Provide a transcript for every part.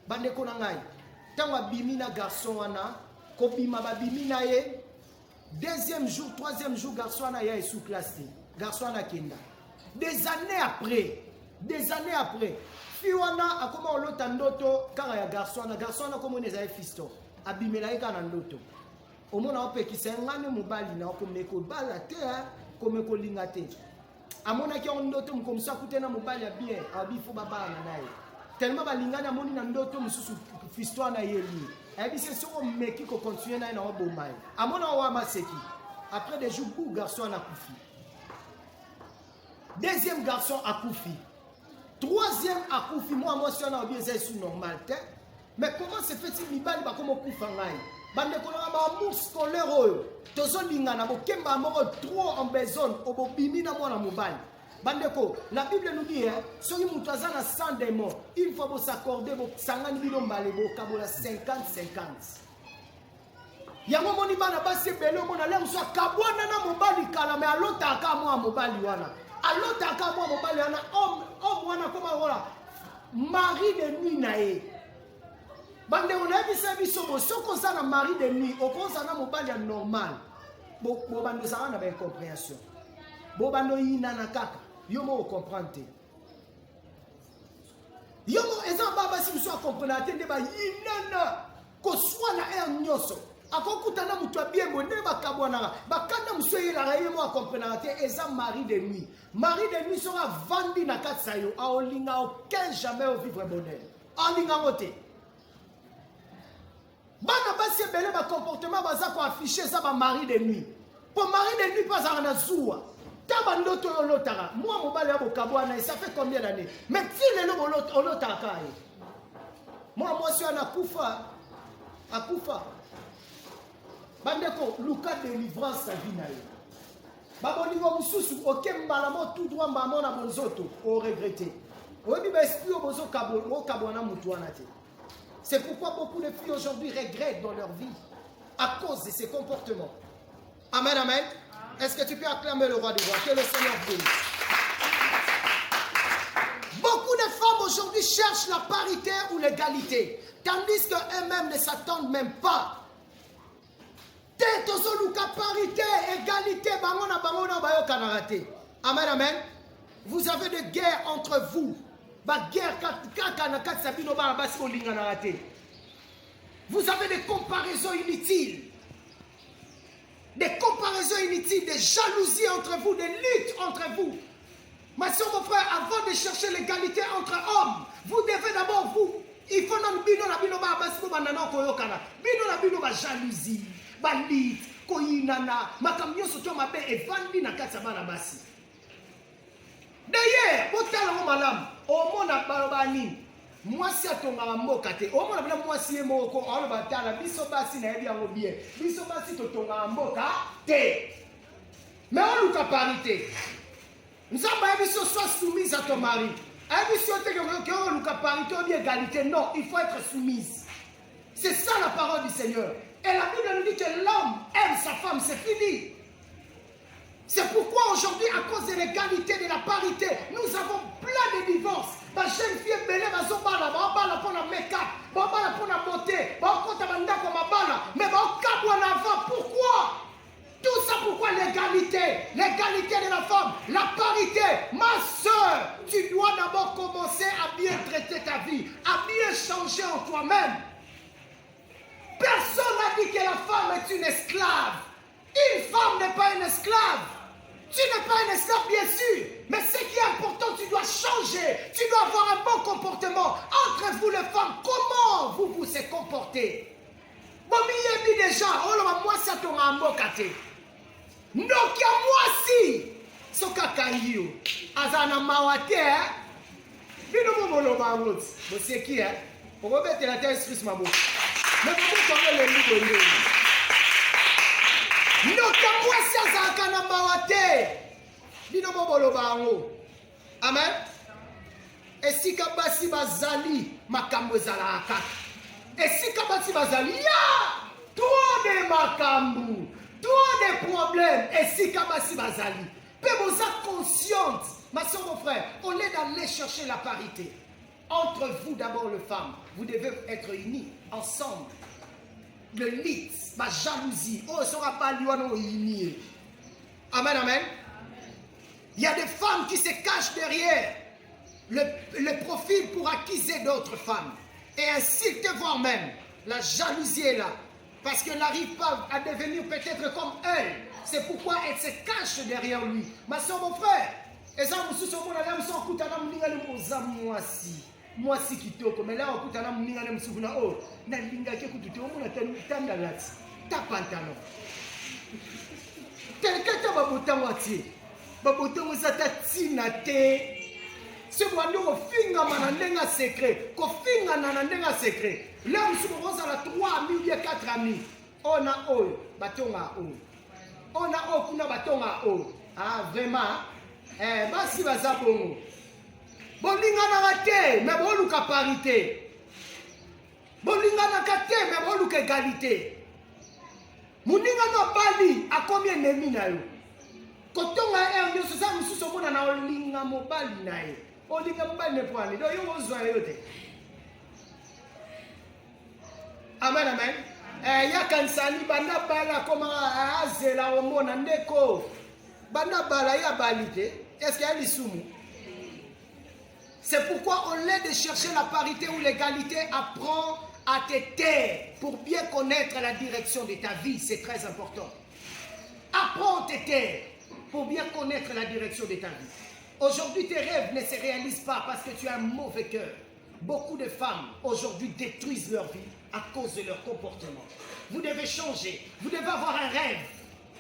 bandeko na ngai tango abimina garçon wana kobima babimina ye deuxième jour troisième jour garçon wana ya sous classe garçon wana kenda des années après fi wana akoma olota ndoto kaka ya garçon wana komona eza fisto abimela ye kana ndoto omona opekisa ngane mobali na okomeko bala te komeko linga te amonaki on ndoto mokomisa kutena mobali ya bien abifo babala na naye tellement balingana moni na ndoto mususu fisto na yeli ebise soko meki ko continuer na obomai amona wa maseki après des jours bou garçon a koufi deuxième garçon a koufi troisième a koufi moi si on a bien c'est sous normal mais comment se fait-il mibali ba comme koufa ngai bande ko na ba amour scolaire tozo lingana bo kemba moko trop en besoin obobimi na mwana mobali. Bandeko, la Bible nous dit, si vous avez 100 démons, il faut vous accorder vos 50 000 balebo, 50-50. Yango moni bana basi bele mona lem so kabwana na mobali kala me alota ka mo mobali wana. Alota ka mo mobali wana homme wana koma wala. Mari de nuit na e. Bande on a vu ça biso bo soko za na mari de nuit, o ko za na mobali ya normal. Bo bando za na ba compréhension. Bo bando yina na kaka. Yomo comprendre. Yomo ezamba basi biso comprendre atende ba yinana ko soit na nyoso. Akokutana mutu bien bonne bakabwana bakanda musoyela rayemo a comprendre te eza mari de nuit. Mari de nuit sera vendu na katsayo a olinga aucun jamais au vivre bonheur. Olinga ngote. Bana basi belé ba comportement baza ko afficher ça ba mari de nuit. Pour mari de nuit pas à na zuwa. Taba ndoto olotara. Moi mobali ya bokabwana ça fait combien d'années? Mais si le lobo olotara kai. Moi si on a akufa. Bandeko, Lucas de délivrance sa vie na ye. Babonigo mususu okembala mo tout droit mbamo na bonzoto o regretter. Obi ba esprit o bozo kabona mutu wana te. C'est pourquoi beaucoup de filles aujourd'hui regrettent dans leur vie à cause de ces comportements. Amen, amen. Est-ce que tu peux acclamer le roi des rois? Que le Seigneur bénisse. Beaucoup de femmes aujourd'hui cherchent la parité ou l'égalité, tandis qu'elles-mêmes ne s'attendent même pas. Parité, égalité, amen, amen. Vous avez des guerres entre vous. Vous avez des comparaisons inutiles. Des comparaisons inutiles, des jalousies entre vous, des luttes entre vous. Ma soeur, mon frère, avant de chercher l'égalité entre hommes, vous devez d'abord vous. Il faut non bino la bino ba basi ba nana ko yokana. Bino la bino ba jalousie, ba lit, ko yinana, makamyo soto mabe evandi na kati bana basi. D'ailleurs, botala mo malam, o mona balobani. Moi si atonga mboka te. O mona bana moi si moko, alo batala biso basi na yebi yango bien. Biso basi to tonga mboka te. Mais on luka parité. Nous avons biso soit soumise à ton mari. Non, il faut être soumise. C'est ça la parole du Seigneur. Et la Bible nous dit que l'homme aime sa femme, c'est fini. C'est pourquoi aujourd'hui, à cause de l'égalité, de la parité, nous avons plein de divorces. Ma jeune fille est belle, mais pourquoi? Tout ça pourquoi l'égalité de la femme, la parité. Ma soeur, tu dois d'abord commencer à bien traiter ta vie, à bien changer en toi-même. Personne n'a dit que la femme est une esclave. Une femme n'est pas une esclave. Tu n'es pas une esclave, bien sûr. Mais ce qui est important, tu dois changer. Tu dois avoir un bon comportement. Entre vous les femmes, comment vous vous comportez? Bon, il y a déjà, moi ça tombe en mokate. Donc, moi si, ce kakaïo, azana mawate, bino molo bangos, c'est qui hein? Pour remettre la terre esprit ma bouche. Mais pour tomber le lit de donc, moi si azana mawate, bino molo bango. Amen. Et si kabasi bazali, makambo zalaka. Et si kabasi bazali, ya, trop de makambo. Trop de problèmes. Et si Kabasi Bazali, peu vous êtes consciente, ma soeur, mon frère, au lieu d'aller chercher la parité, Entre vous d'abord, les femmes, vous devez être unis, ensemble. Le lit, ma jalousie, oh, ne sera pas lui, unis. Amen, amen. Il y a des femmes qui se cachent derrière le profil pour acquiser d'autres femmes. Et ainsi te voir même. La jalousie est là. Parce qu'elle n'arrive pas à devenir peut-être comme elle. C'est pourquoi elle se cache derrière lui. Ma soeur, mon frère. Et ça, moi si kitoko, mais là on kutana mninga na msubuna oh na linga ke kututo mona tanda lati ta pantalon quelqu'un va botter moitié va botter ça ta tina te ce wando ko finga mana ndenga secret ko finga na ndenga secret là msubu roza la 3000 ya 4000 ona oyo batonga oyo ona okuna batonga oyo ah vraiment basi bazabongo bolingana te mais boluka parité bolingana te mais boluka égalité muninga no bali akomi ennemi na yo kotonga yo so sa mususu mona na olinga mobali na ye olinga mobali ne poani do yo ozwa yo te amen amen ya kansani banda bala koma azela omona ndeko banda bala ya balite est-ce qu'il y a l'isumu? C'est pourquoi au lieu de chercher la parité ou l'égalité, apprends à te taire pour bien connaître la direction de ta vie. C'est très important. Apprends à te taire pour bien connaître la direction de ta vie. Aujourd'hui, tes rêves ne se réalisent pas parce que tu as un mauvais cœur. Beaucoup de femmes aujourd'hui détruisent leur vie à cause de leur comportement. Vous devez changer. Vous devez avoir un rêve.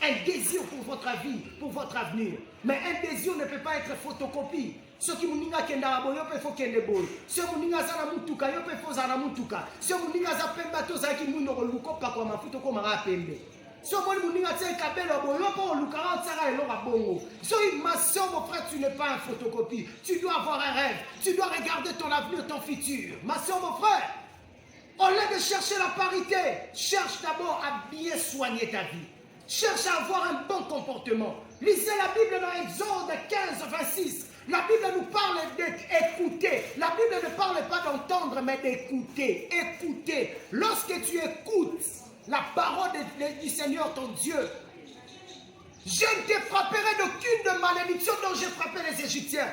Un désir pour votre vie, pour votre avenir. Mais un désir ne peut pas être photocopie. Ce qui muninga kenda boyo pe fo kende boy. Ce muninga zana mutuka yo pe fo zana mutuka. Ce muninga za pemba to za ki mundo luko pa kwa mafuto ko mara pembe. Ce muninga tse kabelo boyo po luka tsara elo ka bongo. So ma soeur, mon frère, tu n'es pas un photocopie. Tu dois avoir un rêve. Tu dois regarder ton avenir, ton futur. Ma soeur, mon frère, au lieu de chercher la parité, cherche d'abord à bien soigner ta vie. Cherche à avoir un bon comportement. Lisez la Bible dans Exode 15, 26. La Bible nous parle d'écouter. La Bible ne parle pas d'entendre, mais d'écouter. Écouter. Lorsque tu écoutes la parole du Seigneur, ton Dieu, je ne te frapperai d'aucune malédiction dont j'ai frappé les Égyptiens.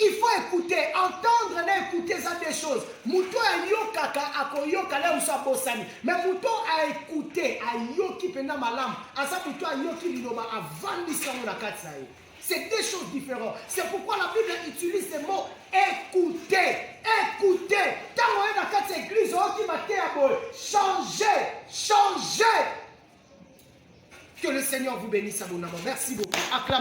Il faut écouter, entendre et écouter ça des choses. Mouto a yokaka akoyoka le usa bosani. Mais mouto a écouté, a yoki pena malam. Asa mouto a yoki liloba avandi sango na katsaï. C'est deux choses différentes. C'est pourquoi la Bible utilise le mot écouter. Écouter. Tant on est dans cette église, on dit changer, changer. Que le Seigneur vous bénisse abondamment. Merci beaucoup. Acclamez.